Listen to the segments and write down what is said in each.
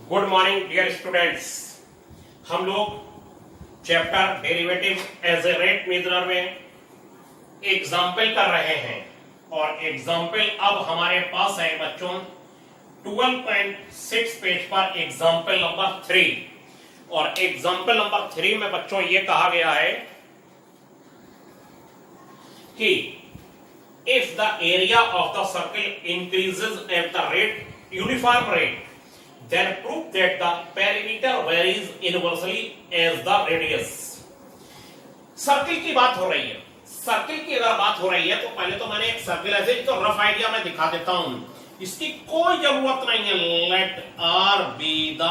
Good morning dear students. हम लोग chapter derivative as a rate measurer में example कर रहे हैं और एग्जाम्पल अब हमारे पास है बच्चों 12.6 पेज पर एग्जाम्पल नंबर 3। और एग्जाम्पल नंबर 3 में बच्चों ये कहा गया है कि if the area of the circle increases at the rate uniform rate, then prove that the perimeter varies inversely as the radius। Circle की बात हो रही है। सर्किल की अगर बात हो रही है तो पहले तो मैंने एक सर्किल ऐसे तो रफ आइडिया में दिखा देता हूं, इसकी कोई जरूरत नहीं है। Let r be the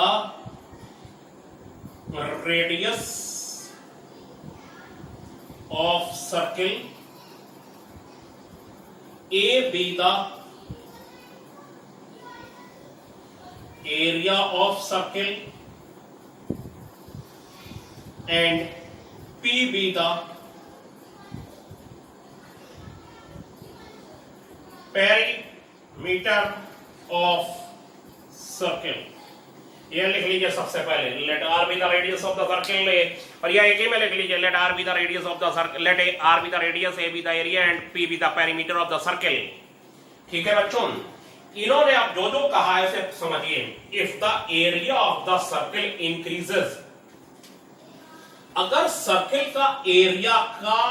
radius of circle, A be the area of circle and P be the perimeter of circle। ये लिख लीजिए सबसे पहले, let r be the radius of the circle, और यह एक ही में लिख लीजिए, let r be the radius of the circle, let r be the radius, A be the area and P be the perimeter of the circle. ठीक है बच्चों, इन्होंने अब जो जो कहा है उसे समझिए। If the area of the circle increases, अगर सर्किल का एरिया का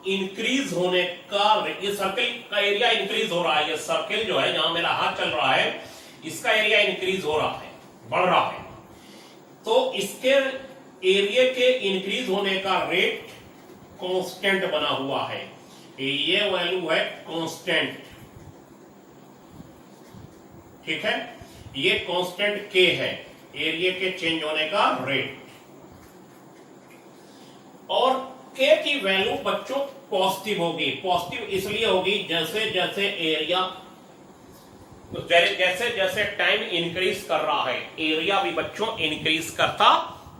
इंक्रीज होने का, ये सर्किल का एरिया इंक्रीज हो रहा है, ये सर्किल जो है जहां मेरा हाथ चल रहा है इसका एरिया इंक्रीज हो रहा है, बढ़ रहा है, तो इसके एरिया के इंक्रीज होने का रेट कांस्टेंट बना हुआ है। ये वैल्यू है कांस्टेंट, ठीक है, ये कांस्टेंट के है, एरिया के चेंज होने का रेट। और के की वैल्यू बच्चों पॉजिटिव होगी। पॉजिटिव इसलिए होगी जैसे जैसे एरिया, जैसे जैसे टाइम इंक्रीज कर रहा है एरिया भी बच्चों इंक्रीज करता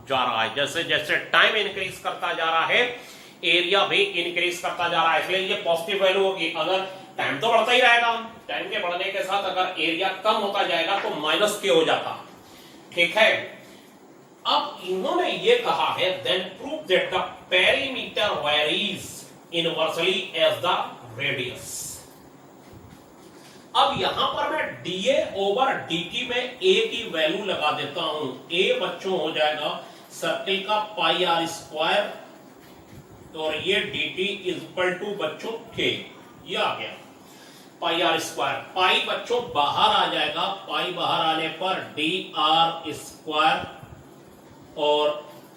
जा रहा है, जैसे जैसे टाइम इंक्रीज करता जा रहा है एरिया भी इंक्रीज करता जा रहा है, इसलिए ये पॉजिटिव वैल्यू होगी। अगर टाइम तो बढ़ता ही रहेगा, टाइम के बढ़ने के साथ अगर एरिया कम होता जाएगा तो माइनस के हो जाता, ठीक है। अब इन्होंने ये कहा है then prove that the perimeter varies inversely as the radius. अब यहां पर मैं dA ओवर dt में a की वैल्यू लगा देता हूं। a बच्चों हो जाएगा सर्किल का पाई आर स्क्वायर, और ये dt इज इक्वल टू बच्चों k, ये आ गया पाई आर स्क्वायर। पाई बच्चों बाहर आ जाएगा, पाई बाहर आने पर डी आर स्क्वायर और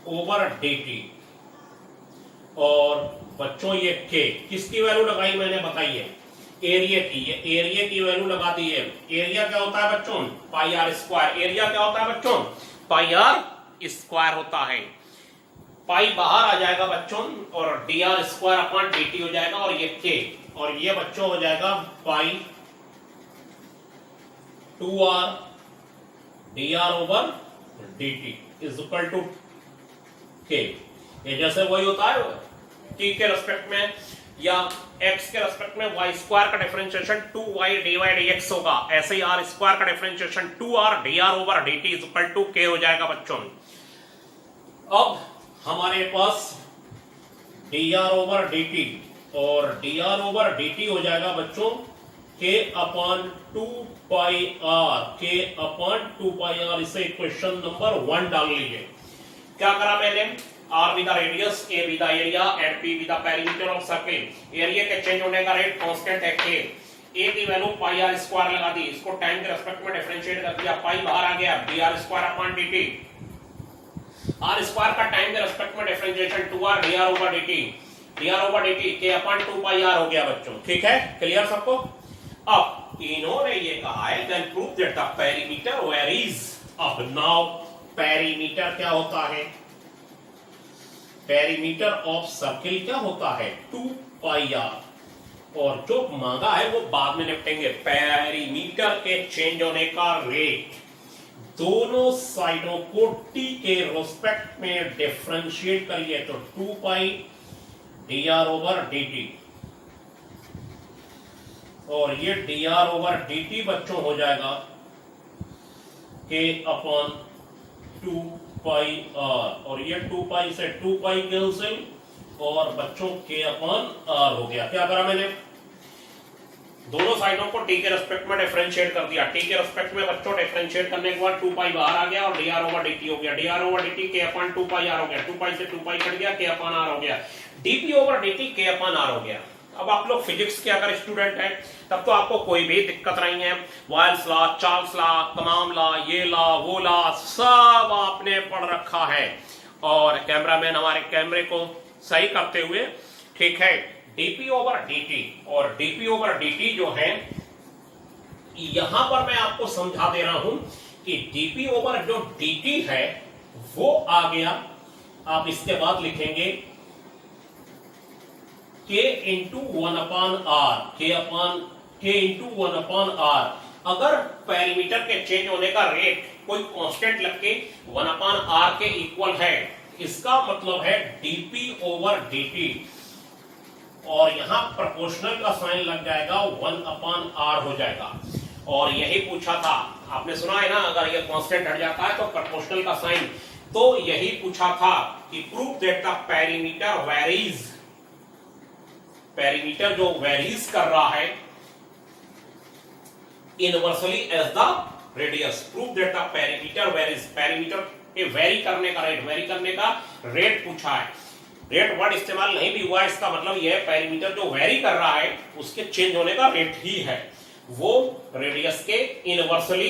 ओवर dt, और बच्चों ये k किसकी वैल्यू लगाई मैंने बताइए, एरिया की। ये एरिया की वैल्यू लगा दी है। एरिया क्या होता है बच्चों, पाई आर स्क्वायर। एरिया क्या होता है बच्चों, पाई आर स्क्वायर होता है। पाई बाहर आ जाएगा बच्चों और D r square upon dt हो जाएगा, और ये के, और ये बच्चों हो जाएगा pi 2r dr over dt is equal to k. ये जैसे वही होता है t के रेस्पेक्ट में या x के रेस्पेक्ट में y स्क्वायर का डिफरेंशिएशन 2y dy dx होगा, ऐसे ही r स्क्वायर का differentiation 2r dr over dt is equal to k हो जाएगा बच्चों। अब हमारे पास dr ओवर dt और dr ओवर dt हो जाएगा बच्चों k upon 2 pi r, k upon 2 pi r। इसे इक्वेशन नंबर 1 डाल लीजिए। क्या करा मैंने, R be the radius, A be the area and P be the perimeter of circle। Area के चेंज होने का रेट कांस्टेंट है K। A की वैल्यू पाई आर स्क्वायर लगा दी, इसको टाइम के रेस्पेक्ट में डिफरेंशिएट कर दिया, पाई बाहर आ गया, d r square upon dt। R square का टाइम के रेस्पेक्ट में differentiation 2r dr over dt, dr over dt K upon 2 pi r हो गया बच्चों, ठीक है, क्लियर सबको। अब इन्होंने ये कहा है then prove that the perimeter varies. अब नाउ पेरीमीटर क्या होता है, पेरीमीटर ऑफ सर्किल क्या होता है 2 पाई आर, और जो मांगा है वो बाद में निपटेंगे। पेरीमीटर के चेंज होने का रेट, दोनों साइडों को t के रेस्पेक्ट में डिफरेंशिएट करिए तो 2 पाई dr ओवर dt, और ये dr ओवर dt बच्चों हो जाएगा k अपॉन 2 पाई आर, और ये 2 पाई से 2 पाई कैंसिल, और बच्चों k अपॉन आर हो गया। क्या करा मैंने, दोनों साइडों को t के रेस्पेक्ट में डिफरेंशिएट कर दिया। t के रेस्पेक्ट में बच्चों डिफरेंशिएट करने के बाद 2 पाई बाहर आ गया और dr ओवर dt हो गया। dr over dt k upon 2 pi r हो गया। 2 पाई से 2 पाई कट गया, k अपॉन r हो गया। dp over dt k upon r हो गया। अब आप लोग फिजिक्स के अगर स्टूडेंट हैं तब तो आपको कोई भी दिक्कत नहीं है। वायल्स लॉ, चार्ल्स लॉ, कमाम लॉ, ये लॉ, वो लॉ सब आपने पढ़ रखा है। और कैमरामैन हमारे कैमरे को सही करते हुए, ठीक है, dp ओवर dt और dp ओवर dt जो है, यहां पर मैं आपको समझा दे रहा हूं कि dp ओवर जो dt है वो आ गया। आप इसके बाद लिखेंगे k into 1 upon r, k into 1 upon r। अगर पैरामीटर के चेंज होने का रेट कोई कांस्टेंट लग के 1 अपॉन r के इक्वल है, इसका मतलब है dp ओवर dt, और यहां प्रोपोर्शनल का साइन लग जाएगा, 1 अपॉन r हो जाएगा। और यही पूछा था, आपने सुना है ना, अगर ये कांस्टेंट हट जाता है तो प्रोपोर्शनल का साइन, तो यही पूछा था कि prove that the parameter varies, parameter जो वेरीज कर रहा है inversely as the radius. Prove that the parameter varies, parameter के वेरी करने का रेट, वेरी करने का रेट पूछा है। रेट वर्ड इस्तेमाल नहीं भी हुआ, इसका मतलब यह पैरामीटर जो वेरी कर रहा है उसके चेंज होने का रेट ही है, वो रेडियस के इनवर्सली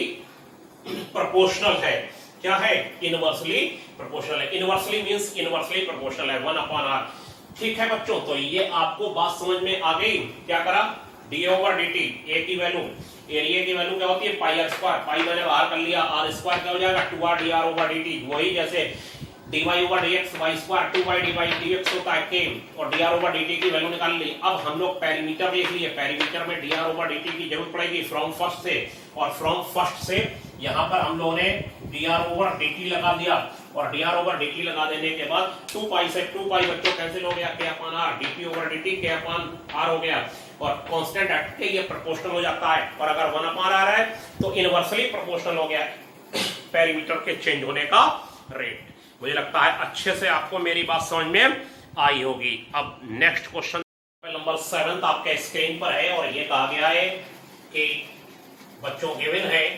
प्रोपोर्शनल है। क्या है, इनवर्सली प्रोपोर्शनल है। इनवर्सली मींस इनवर्सली प्रोपोर्शनल है, 1 अपॉन r। ठीक है बच्चों, तो ये आपको बात समझ में आ गई। क्या करा, d ओवर dt, a की वैल्यू, एरिया की वैल्यू क्या होती है, पाई r स्क्वायर, पाई मैंने बाहर कर लिया, r स्क्वायर क्या हो जाएगा, 2r dr ओवर dt। वही जैसे dy over dx y square 2y dy dx होता है k, और dr ओवर dt की वैल्यू निकाल ली। अब हम लोग पैरामीटर लिख लिए, पैरामीटर में dr ओवर dt की जरूरत पड़ेगी फ्रॉम फर्स्ट से, और फ्रॉम फर्स्ट से यहां पर हम लोगों ने dr ओवर dt लगा दिया, और dr ओवर dt लगा देने के बाद 2 पाई से 2 पाई बच्चों कैंसिल हो गया, k upon r, dp over dt k upon r हो गया, और कांस्टेंट हट के ये प्रोपोर्शनल हो जाता है, और अगर 1 अपॉन r है तो इनवर्सली प्रोपोर्शनल हो गया पैरामीटर के चेंज होने का रेट। मुझे लगता है अच्छे से आपको मेरी बात समझ में आई होगी। अब नेक्स्ट क्वेश्चन नंबर 7 आपके स्क्रीन पर है, और ये कहा गया है कि बच्चों गिवन है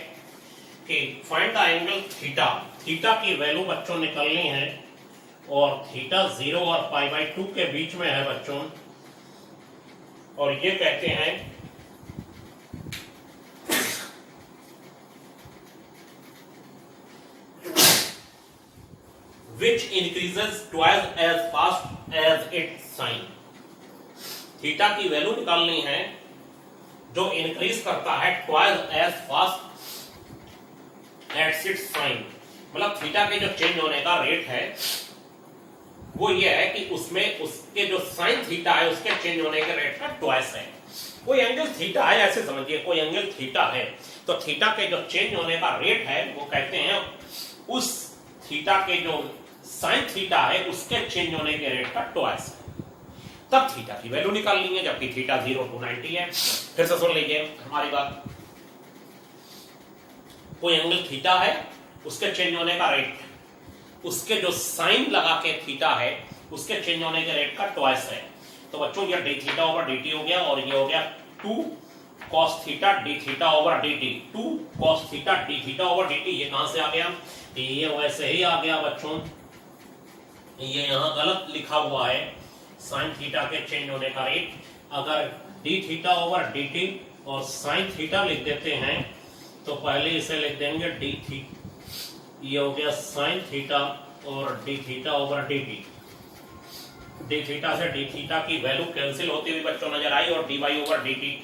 कि find the angle theta. Theta की वैल्यू बच्चों निकलनी है, और थीटा 0 और पाई बाई 2 के बीच में है बच्चों, और ये कहते हैं which increases twice as fast as its sine। Theta की वैल्यू निकालनी है जो इंक्रीज करता है twice as fast as its sine। मतलब थीटा के जो चेंज होने का रेट है वो ये है कि उसमें उसके जो साइन थीटा है उसके चेंज होने के रेट का ट्वाइस है। कोई एंगल थीटा है, ऐसे समझिए, कोई एंगल थीटा है तो थीटा के जो चेंज होने का रेट है वो कहते हैं उस थीटा के जो साइन थीटा है उसके चेंज होने के रेट का ट्वाइस है, तब थीटा की वैल्यू निकालनी है, जबकि थीटा 0 to 90 है। फिर से सुन लीजिए हमारी बात, कोई एंगल थीटा है उसके चेंज होने का रेट उसके जो साइन लगा के थीटा है उसके चेंज होने के रेट का ट्वाइस है। तो बच्चों ये D theta over d T हो गया, और ये हो गया 2 cos theta D theta over d T, 2 cos theta D theta over d T. ये कहां से आ गया, ये वैसे ही आ गया बच्चों, ये यहां गलत लिखा हुआ है, साइन थीटा के चेंज होने का रेट। अगर D theta over d T और साइन थीटा लिख देते हैं तो पहले इसे लिख देंगे डी थी, ये हो गया साइन थीटा और d theta over d t. D theta से डी थीटा की वैल्यू कैंसिल होती हुई बच्चों नजर आई, और d y over d t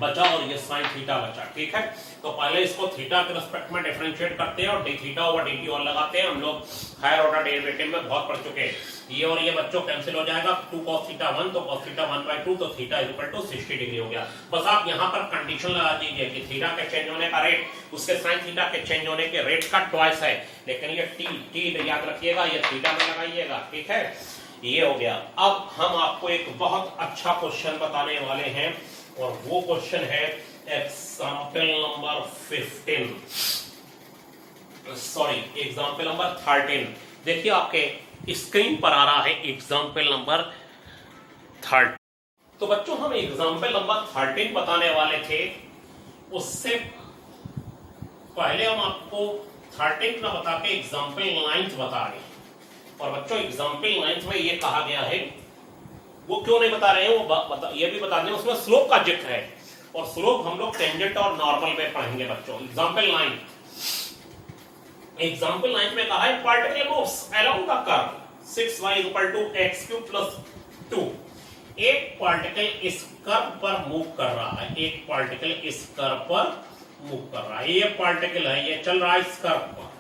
बचा, और ये साइन थीटा बचा। ठीक है, तो पहले इसको थीटा के रिस्पेक्ट में डिफरेंशिएट करते हैं और d theta over d T और लगाते हैं। हम लोग हायर ऑर्डर डेरिवेटिव में बहुत पढ़ चुके हैं। ये और ये बच्चों कैंसिल हो जाएगा, 2 cos थीटा 1 तो cos थीटा 1/2, तो theta is equal to 60 degree हो गया। बस आप यहाँ पर कंडीशन लगा दीजिए कि थीटा के चेंज होने का रेट उसके साइन थीटा के चेंज होने के रेट का ट्वाइस है, लेकिन ये टी याद रखिएगा, ये थीटा में लगाइएगा। ठीक है, ये हो गया। अब हम आपको एक बहुत अच्छा क्वेश्चन बताने वाले हैं, और वो क्वेश्चन है example number 15। Sorry example number 13। देखिए आपके स्क्रीन पर आ रहा है एग्जाम्पल नंबर 13। तो बच्चों हम एग्जाम्पल नंबर 13 बताने वाले थे, उससे पहले हम आपको 13 ना बता के एग्जाम्पल 9 बता रहे हैं। और बच्चों एग्जाम्पल 9 में ये कहा गया है, वो क्यों नहीं बता रहे हैं वो ये भी बता दें, उसमें स्लोप का जिक्र है और स्लोप हम लोग टेंजेंट और नॉर्मल में पढ़ेंगे बच्चों। एग्जाम्पल 9 में कहा है particle moves along the curve 6y = x³ + 2। एक पार्टिकल इस कर्व पर मूव कर रहा है, एक पार्टिकल इस कर्व पर मूव कर रहा है, ये पार्टिकल है, ये चल रहा है इस कर्व पर।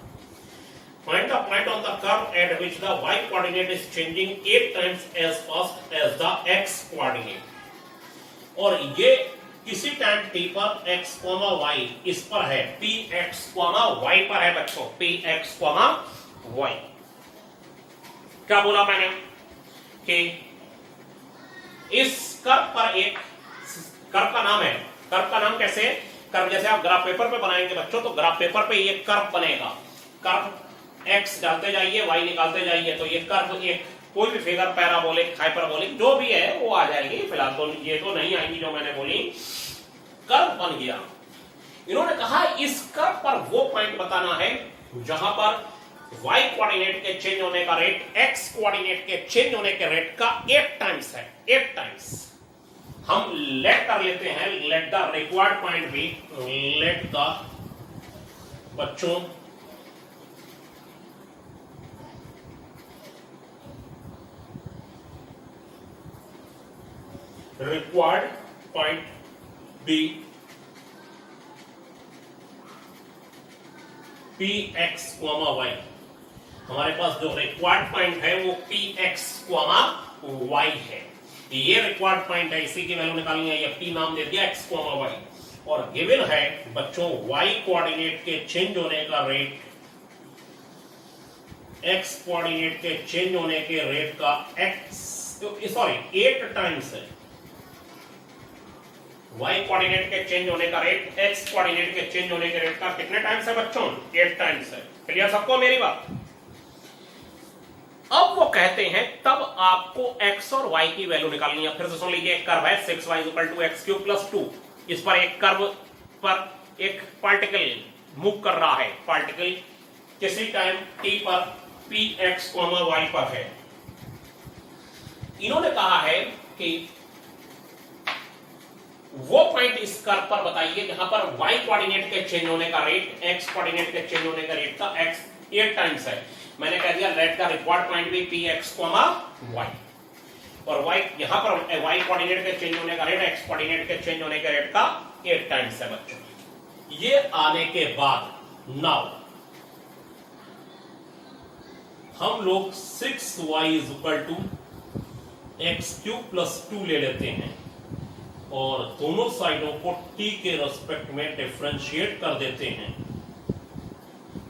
Find the point on the curve at which the y coordinate is changing 8 times as fast as the x coordinate। और ये किसी टाइम t पर x, y इस पर है, px, y पर है बच्चों, px, y। क्या बोला मैंने कि इस कर्व पर एक कर्व का नाम है, कर्व का नाम कैसे, कर्व जैसे आप ग्राफ पेपर पे बनाएंगे बच्चों, तो ग्राफ पेपर पे ये कर्व बनेगा, कर्व x डालते जाइए, y निकालते जाइए, तो ये कर्व एक कोई भी फिगर, पैराबोलिक, हाइपरबोलिक जो भी है वो आ जाएगी। फिलहाल तो ये तो नहीं आएंगी जो मैंने बोली, कर्व बन गया। इन्होंने कहा इस कर्व पर वो पॉइंट बताना है जहां पर y कोऑर्डिनेट के चेंज होने का रेट x कोऑर्डिनेट के चेंज होने के रेट का 8 टाइम्स है, 8 टाइम्स। हम लेट कर लेते हैं, लेट द रिक्वायर्ड पॉइंट भी, लेट द बच्चों required point B px, y। हमारे पास जो रिक्वायर्ड पॉइंट है वो px, y है। ये रिक्वायर्ड पॉइंट है, इसी की वैल्यू निकालनी है, ये p नाम दे दिया x, y। और गिवन है बच्चों y कोऑर्डिनेट के चेंज होने का रेट, x कोऑर्डिनेट के चेंज होने के रेट का 8 टाइम्स है। y कोऑर्डिनेट के चेंज होने का रेट x कोऑर्डिनेट के चेंज होने के रेट का कितने टाइम्स है बच्चों, 8 टाइम्स है। क्लियर सबको मेरी बात। अब वो कहते हैं तब आपको x और y की वैल्यू निकालनी है। फिर से सुन लीजिए, एक कर्व है 6y = x³ + 2। इस पर एक कर्व पर एक पार्टिकल मूव कर रहा है, पार्टिकल किसी टाइम t पर px, y पर है। इन्होंने कहा है कि वो पॉइंट इस कर्व पर बताइए जहां पर y कोऑर्डिनेट के चेंज होने का रेट x कोऑर्डिनेट के चेंज होने का रेट का x 8 टाइम्स है। मैंने कह दिया लेट का रिक्वायर्ड पॉइंट भी px, y। और y यहां पर y कोऑर्डिनेट के चेंज होने का रेट x कोऑर्डिनेट के चेंज होने के रेट का 8 टाइम्स है बच्चों। ये आने के बाद नाउ हम लोग 6y = x³ + 2 ले लेते हैं और दोनों साइडों को t के रेस्पेक्ट में डिफरेंशिएट कर देते हैं।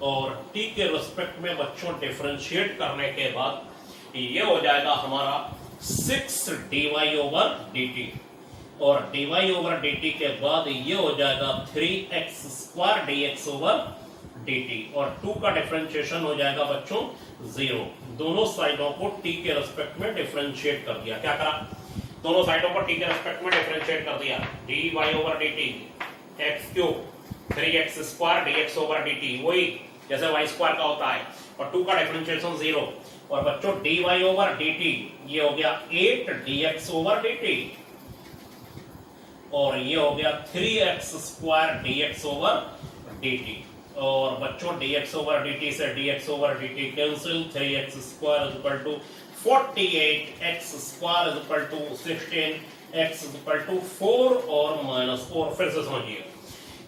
और t के रेस्पेक्ट में बच्चों डिफरेंशिएट करने के बाद ये हो जाएगा हमारा 6dy/dt। और dy/dt के बाद ये हो जाएगा 3x² dx/dt। और 2 का डिफरेंशिएशन हो जाएगा बच्चों 0। दोनों साइडों को t के रेस्पेक्ट में डिफरेंशिएट कर दिया। क्या करा, दोनों साइडों को t के रेस्पेक्ट में डिफरेंशिएट कर दिया। dy/dt x³ 3x² dx/dt, वही जैसे y² का होता है। और 2 का डिफरेंशिएशन 0। और बच्चों dy/dt ये हो गया 8 dx/dt और ये हो गया 3x² dx/dt। और बच्चों dx/dt से dx/dt cancel, 3x² = 48, x² = 16, x = 4 और -4। फिर से समझिए,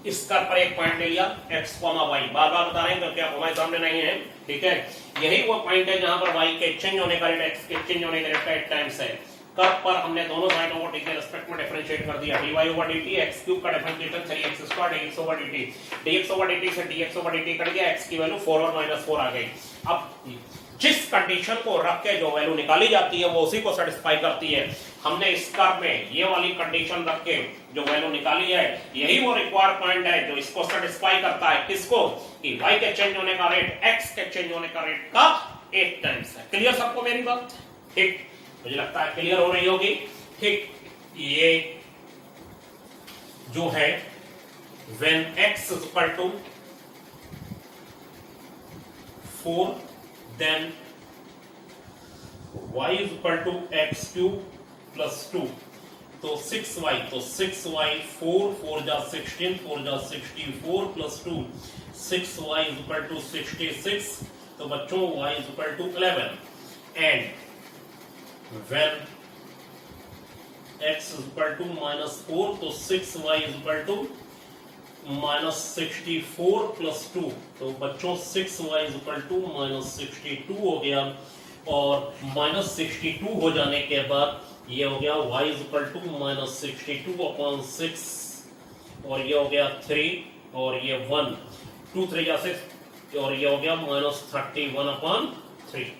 इस कर्व पर एक पॉइंट ले लिया x, y। बार बार बता रहे हैं क्योंकि आप हमारे सामने नहीं है, ठीक है। यही वो पॉइंट है जहां पर y के चेंज होने का रेट x के चेंज होने का रेट का 8 टाइम्स है। कर्व पर हमने दोनों साइडों को t के रेस्पेक्ट में डिफरेंशिएट कर दिया। dy/dt x³ का डिफरेंशिएशन 3x² dx/dt, dx/dt से dx/dt कट गया, x की वैल्यू 4 और -4 आ गई। अब जिस कंडीशन को रख के जो वैल्यू निकाली जाती है वो उसी को सेटिस्फाई करती है। हमने इस कर्व में ये वाली कंडीशन रख के जो वैल्यू निकाली है यही वो रिक्वायर्ड पॉइंट है जो इसको सेटिस्फाई करता है, किसको, कि y के चेंज होने का रेट x के चेंज होने का रेट का 8 टाइम्स है। क्लियर सबको मेरी बात? ठीक, मुझे लगता है क्लियर हो रही होगी। ठीक, ये जो है when x is equal to 4 then y is equal to x cube plus 2, तो 6y, तो 6y 4 जा 16, 4 जा 64 plus 2, 6y is equal to 66, तो बच्चों y is equal to 11, and when x is equal to -4, तो 6y is equal to -64 plus 2, तो बच्चों 6y is equal to -62 हो गया, और -62 हो जाने के बाद ये हो गया y is equal to -62/6, और ये हो गया 3 और ये 1, 2 3 जा 6, और ये हो गया -31/3।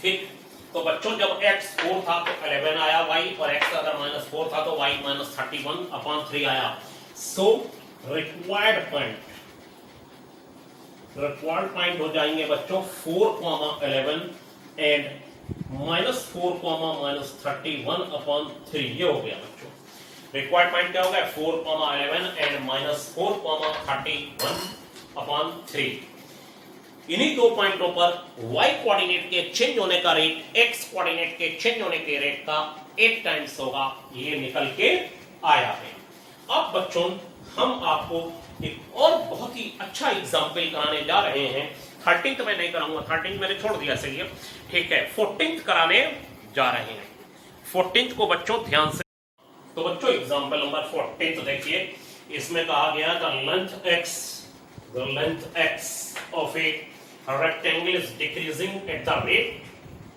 ठीक, तो बच्चों जब x 4 था तो 11 आया y, और x अगर -4 था तो y -31/3 आया। सो रिक्वायर्ड पॉइंट हो जाएंगे बच्चों 4,11 एंड -4, -31/3, ये हो गया बच्चों। रिक्वायर्ड पॉइंट क्या हो गया? 4,11 एंड -4,31/3। इन्हीं दो पॉइंटों पर y कोऑर्डिनेट के चेंज होने का रेट x कोऑर्डिनेट के चेंज होने के रेट का 8 टाइम्स होगा, ये निकल के आया है। अब बच्चों हम आपको एक और बहुत ही अच्छा एग्जाम्पल कराने जा रहे हैं। 13th में नहीं कराऊंगा, 13th मैंने छोड़ दिया इसलिए, ठीक है। 14th कराने जा रहे हैं। 14th को बच्चों ध्यान से, तो बच्चों एग्जाम्पल नंबर 14th देखिए, इसमें कहा गया the length x of a rectangle is decreasing at the rate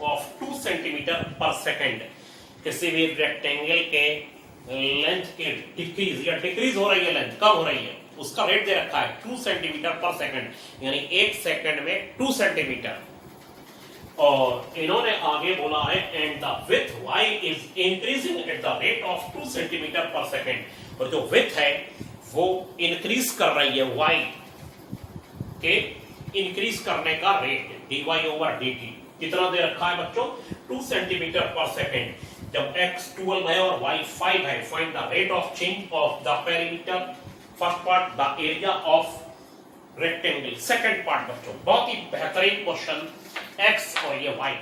of 2 centimeter per second। किसी भी रेक्टेंगल के लेंथ के डिक्रीज हो रही है, लेंथ कम हो रही है, उसका रेट दे रखा है 2 सेंटीमीटर पर सेकंड, यानी 1 सेकंड में 2 सेंटीमीटर। और इन्होंने आगे बोला है and the width y is increasing at the rate of 2 centimetre पर सेकंड, और जो विड्थ है वो इंक्रीज कर रही है y के इंक्रीज करने का रेट dy/dt कितना दे रखा है बच्चों? 2 सेंटीमीटर पर सेकंड। जब x 12 है और y 5 है, find the rate of change of the perimeter. First part the area of rectangle, second part बच्चों बहुत ही बेहतरीन क्वेश्चन, x और ये y,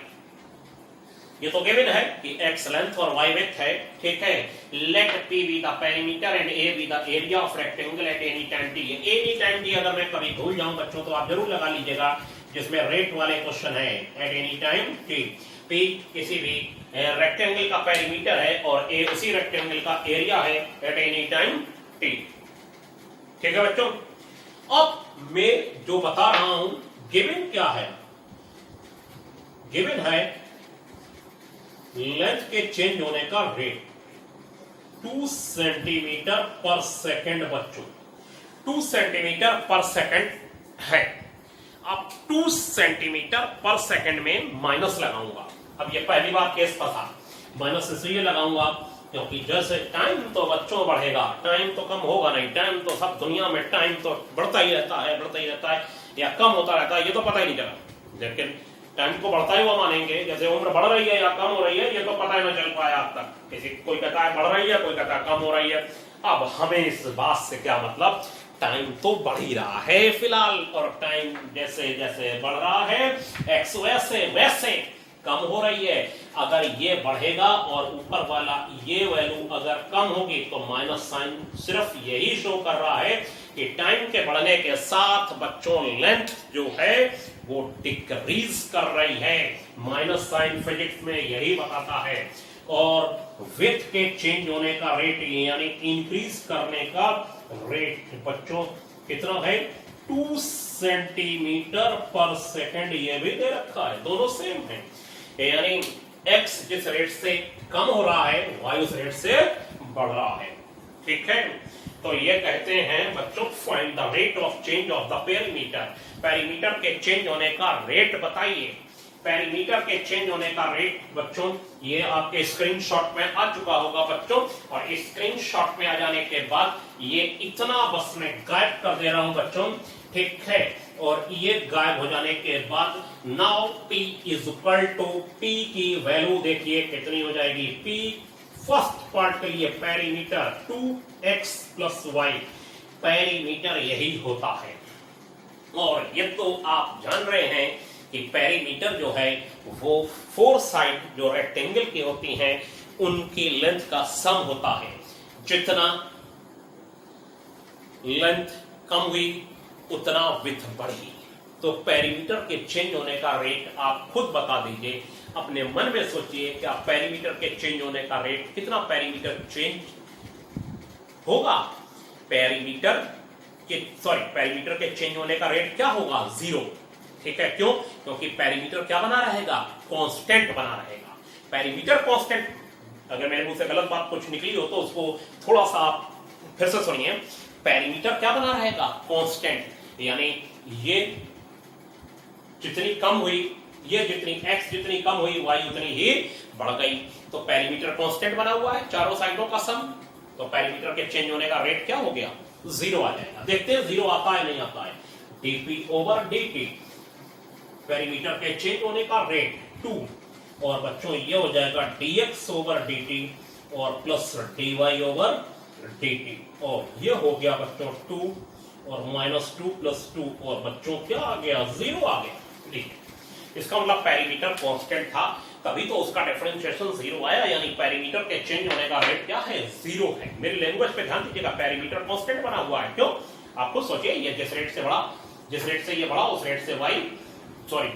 ये तो गिवन है कि x लेंथ और y विड्थ है, ठीक है। Let p be the perimeter and a be the area of rectangle at any time t। Any time t अगर मैं कभी भूल जाऊं बच्चों तो आप जरूर लगा लीजिएगा, जिसमें रेट वाले क्वेश्चन है eight any time t। p किसी भी रेक्टेंगल का पेरीमीटर है और a उसी रेक्टेंगल का एरिया है एट एनी टाइम t, ठीक है बच्चों। अब मैं जो बता रहा हूं गिवन क्या है, गिवन है लेंथ के चेंज होने का रेट 2 सेंटीमीटर पर सेकंड बच्चों, 2 सेंटीमीटर पर सेकंड है। अब 2 सेंटीमीटर पर सेकंड में माइनस लगाऊंगा। अब ये पहली बार केस था, माइनस इसलिए लगाऊंगा क्योंकि जैसे टाइम तो बच्चों बढ़ेगा, टाइम तो कम होगा नहीं, टाइम तो सब दुनिया में टाइम तो बढ़ता ही रहता है या कम होता रहता है, ये तो पता ही नहीं चला। लेकिन टाइम को बढ़ता ही हुआ मानेंगे, जैसे उम्र बढ़ रही है या कम हो रही है ये तो पता ही नहीं चल पाया अब तक। किसी कोई कहता है बढ़ रही है, कोई कहता है कम हो रही है। अब हमें इस बात से क्या मतलब, टाइम तो बढ़ ही रहा है फिलहाल, और टाइम जैसे जैसे बढ़ रहा है एक्स वैसे वैसे कम हो रही है। अगर ये बढ़ेगा और ऊपर वाला ये वैल्यू अगर कम होगी तो माइनस साइन सिर्फ यही शो कर रहा है कि टाइम के बढ़ने के साथ बच्चों लेंथ जो है वो डिक्रीज कर रही है। माइनस साइन फिजिक्स में यही बताता है। और विड्थ के चेंज होने का रेट यानी इंक्रीज करने का रेट बच्चों कितना है? 2 सेंटीमीटर पर सेकंड, ये भी दे रखा है, दोनों सेम है। यानी x जिस रेट से कम हो रहा है y उस रेट से बढ़ रहा है, ठीक है। तो ये कहते हैं बच्चों find the rate of change of the perimeter, perimeter के चेंज होने का रेट बताइए। पेरीमीटर के चेंज होने का रेट बच्चों ये आपके स्क्रीनशॉट में आ चुका होगा बच्चों, और स्क्रीनशॉट में आ जाने के बाद ये इतना बस मैं गायब कर दे रहा हूं बच्चों, ठीक है। और ये गायब हो जाने के बाद now P is equal to P की वैल्यू देखिए कितनी हो जाएगी। P फर्स्ट पार्ट के लिए perimeter 2x plus y, perimeter यही होता है। और ये तो आप जान रहे हैं कि पेरीमीटर जो है वो 4 साइड जो रेक्टेंगल की होती हैं उनकी लेंथ का सम होता है। जितना लेंथ कम हुई उतना विड्थ बढ़ी। तो पेरीमीटर के चेंज होने का रेट आप खुद बता दीजिए, अपने मन में सोचिए कि आप पेरीमीटर के चेंज होने का रेट कितना पेरीमीटर चेंज होगा। पेरीमीटर के चेंज होने का रेट क्या होगा? 0। ठीक है, क्यों? क्योंकि पेरीमीटर क्या बना रहेगा? कांस्टेंट बना रहेगा। पेरीमीटर कांस्टेंट, अगर मेरे मुंह से गलत बात कुछ निकली हो तो उसको थोड़ा सा आप फिर से सुनिए। पेरीमीटर क्या बना रहेगा? कांस्टेंट, यानी ये जितनी कम हुई, ये जितनी x जितनी कम हुई y उतनी ही बढ़ गई। तो पेरीमीटर कांस्टेंट बना हुआ है, चारों साइडों का सम। तो पेरीमीटर के चेंज होने का रेट क्या हो गया? 0 आ जाएगा। देखते हैं 0 आता है नहीं आता है। dp ओवर dt, पेरीमीटर के चेंज होने का रेट 2, और बच्चों ये हो जाएगा dx ओवर dt और प्लस dy ओवर dt, और ये हो गया बच्चों 2 और -2 + 2, और बच्चों क्या आ गया? 0 आ गया। इसका मतलब पेरीमीटर कांस्टेंट था, तभी तो उसका डिफरेंशिएशन 0 आया, यानी पेरीमीटर के चेंज होने का रेट क्या है? 0 है। मेरी लैंग्वेज पे ध्यान दीजिएगा, पेरीमीटर कांस्टेंट बना हुआ है। क्यों? आपको सोचिए, ये जिस रेट से ये बढ़ा उस रेट से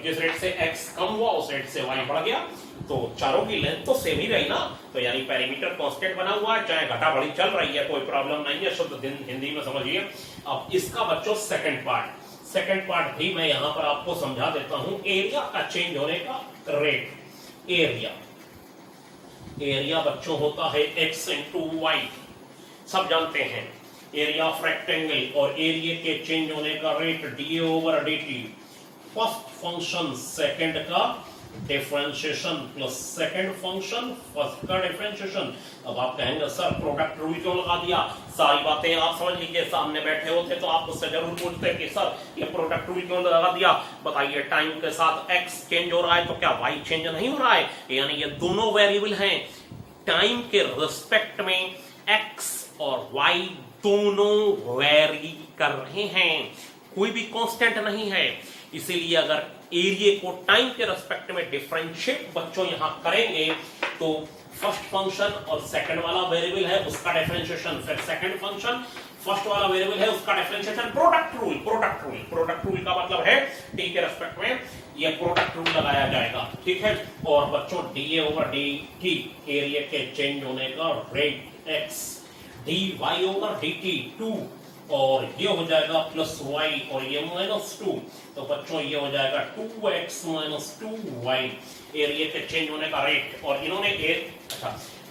जिस रेट से x कम हुआ उस रेट से y बढ़ गया, तो चारों की लेंथ तो सेम ही रही ना। तो यानी पेरीमीटर कांस्टेंट बना हुआ है, चाहे घटा बढ़ी चल रही है, कोई प्रॉब्लम नहीं है। शुद्ध हिंदी में समझिए। अब इसका बच्चों सेकंड पार्ट भी मैं यहां पर आपको समझा देता हूं। एरिया का चेंज होने का रेट, एरिया बच्चों होता है x इंटू y, सब जानते हैं। एरिया ऑफ रेक्टेंगल और एरिया के चेंज होने का rate dA over dt, first function second का differentiation plus second function first का डिफरेंशिएशन। अब आप कहेंगे सर प्रोडक्ट रूल क्यों लगा दिया? सारी बातें आप समझ लीजिए, सामने बैठे होते तो आप उससे जरूर पूछते कि सर ये प्रोडक्ट रूल क्यों लगा दिया। बताइए, टाइम के साथ x चेंज हो रहा है तो क्या y चेंज नहीं हो रहा है? यानी ये दोनों वेरिएबल हैं, टाइम के रिस्पेक्ट में x और y दोनों वेरी कर रहे हैं, कोई भी कांस्टेंट नहीं है। इसीलिए अगर एरिया को टाइम के रेस्पेक्ट में डिफरेंशिएट बच्चों यहां करेंगे तो फर्स्ट फंक्शन और सेकंड वाला वेरिएबल है उसका डिफरेंशिएशन, फिर सेकंड फंक्शन फर्स्ट वाला वेरिएबल है उसका डिफरेंशिएशन, प्रोडक्ट रूल का मतलब है टी के रेस्पेक्ट में ये प्रोडक्ट रूल लगाया जाएगा। ठीक है, और बच्चों dA ओवर dt, एरिया के चेंज होने का rate x, dy over dt 2, और ये हो जाएगा प्लस y और ये -2, तो बच्चों ये हो जाएगा 2x - 2y, एरिया के चेंज होने का रेट। और इन्होंने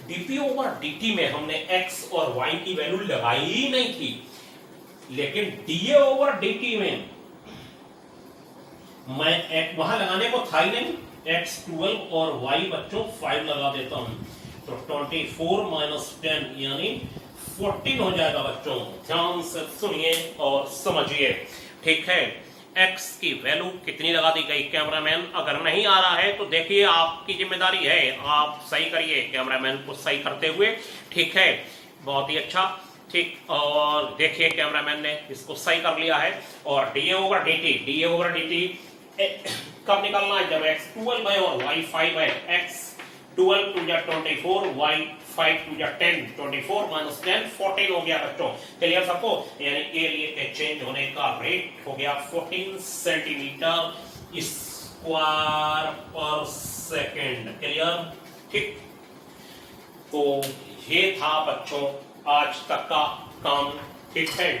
dp ओवर dt में हमने x और y की वैल्यू लगाई ही नहीं थी, लेकिन dA ओवर dt में मैं वहां लगाने को था ही नहीं, x 12 और y बच्चों 5 लगा देता हूं, तो 24 - 10 यानी 14 हो जाएगा बच्चों। ध्यान से सुनिए और समझिए। ठीक है, x की वैल्यू कितनी लगा दी गई? कैमरामैन अगर नहीं आ रहा है तो देखिए, आपकी जिम्मेदारी है, आप सही करिए कैमरामैन को सही करते हुए। ठीक है, बहुत ही अच्छा। ठीक, और देखिए कैमरामैन ने इसको सही कर लिया है। और dA ओवर dt कब निकलना है? जब x 12 है और y 5 है। x 12 टू 24, y 5 टू 10, 24 - 10 14 हो गया बच्चों। क्लियर सबको? यानी एरिया के चेंज होने का रेट हो गया 14 सेंटीमीटर स्क्वायर पर सेकेंड। क्लियर? ठीक, तो ये था बच्चों आज तक का काम। ठीक है,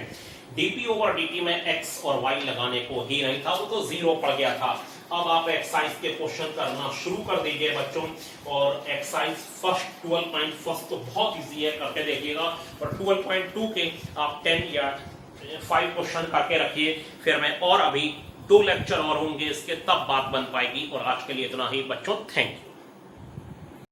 dp ओवर dt में x और y लगाने को ही नहीं था, वो तो 0 पड़ गया था। अब आप एक्सरसाइज के क्वेश्चन करना शुरू कर दीजिए बच्चों, और एक्सरसाइज फर्स्ट 12.1 तो बहुत इजी है, करके देखिएगा, और 12.2 के आप 10 या 5 क्वेश्चन करके रखिए, फिर मैं और अभी 2 लेक्चर और होंगे इसके, तब बात बन पाएगी। और आज के लिए इतना ही बच्चों, थैंक यू।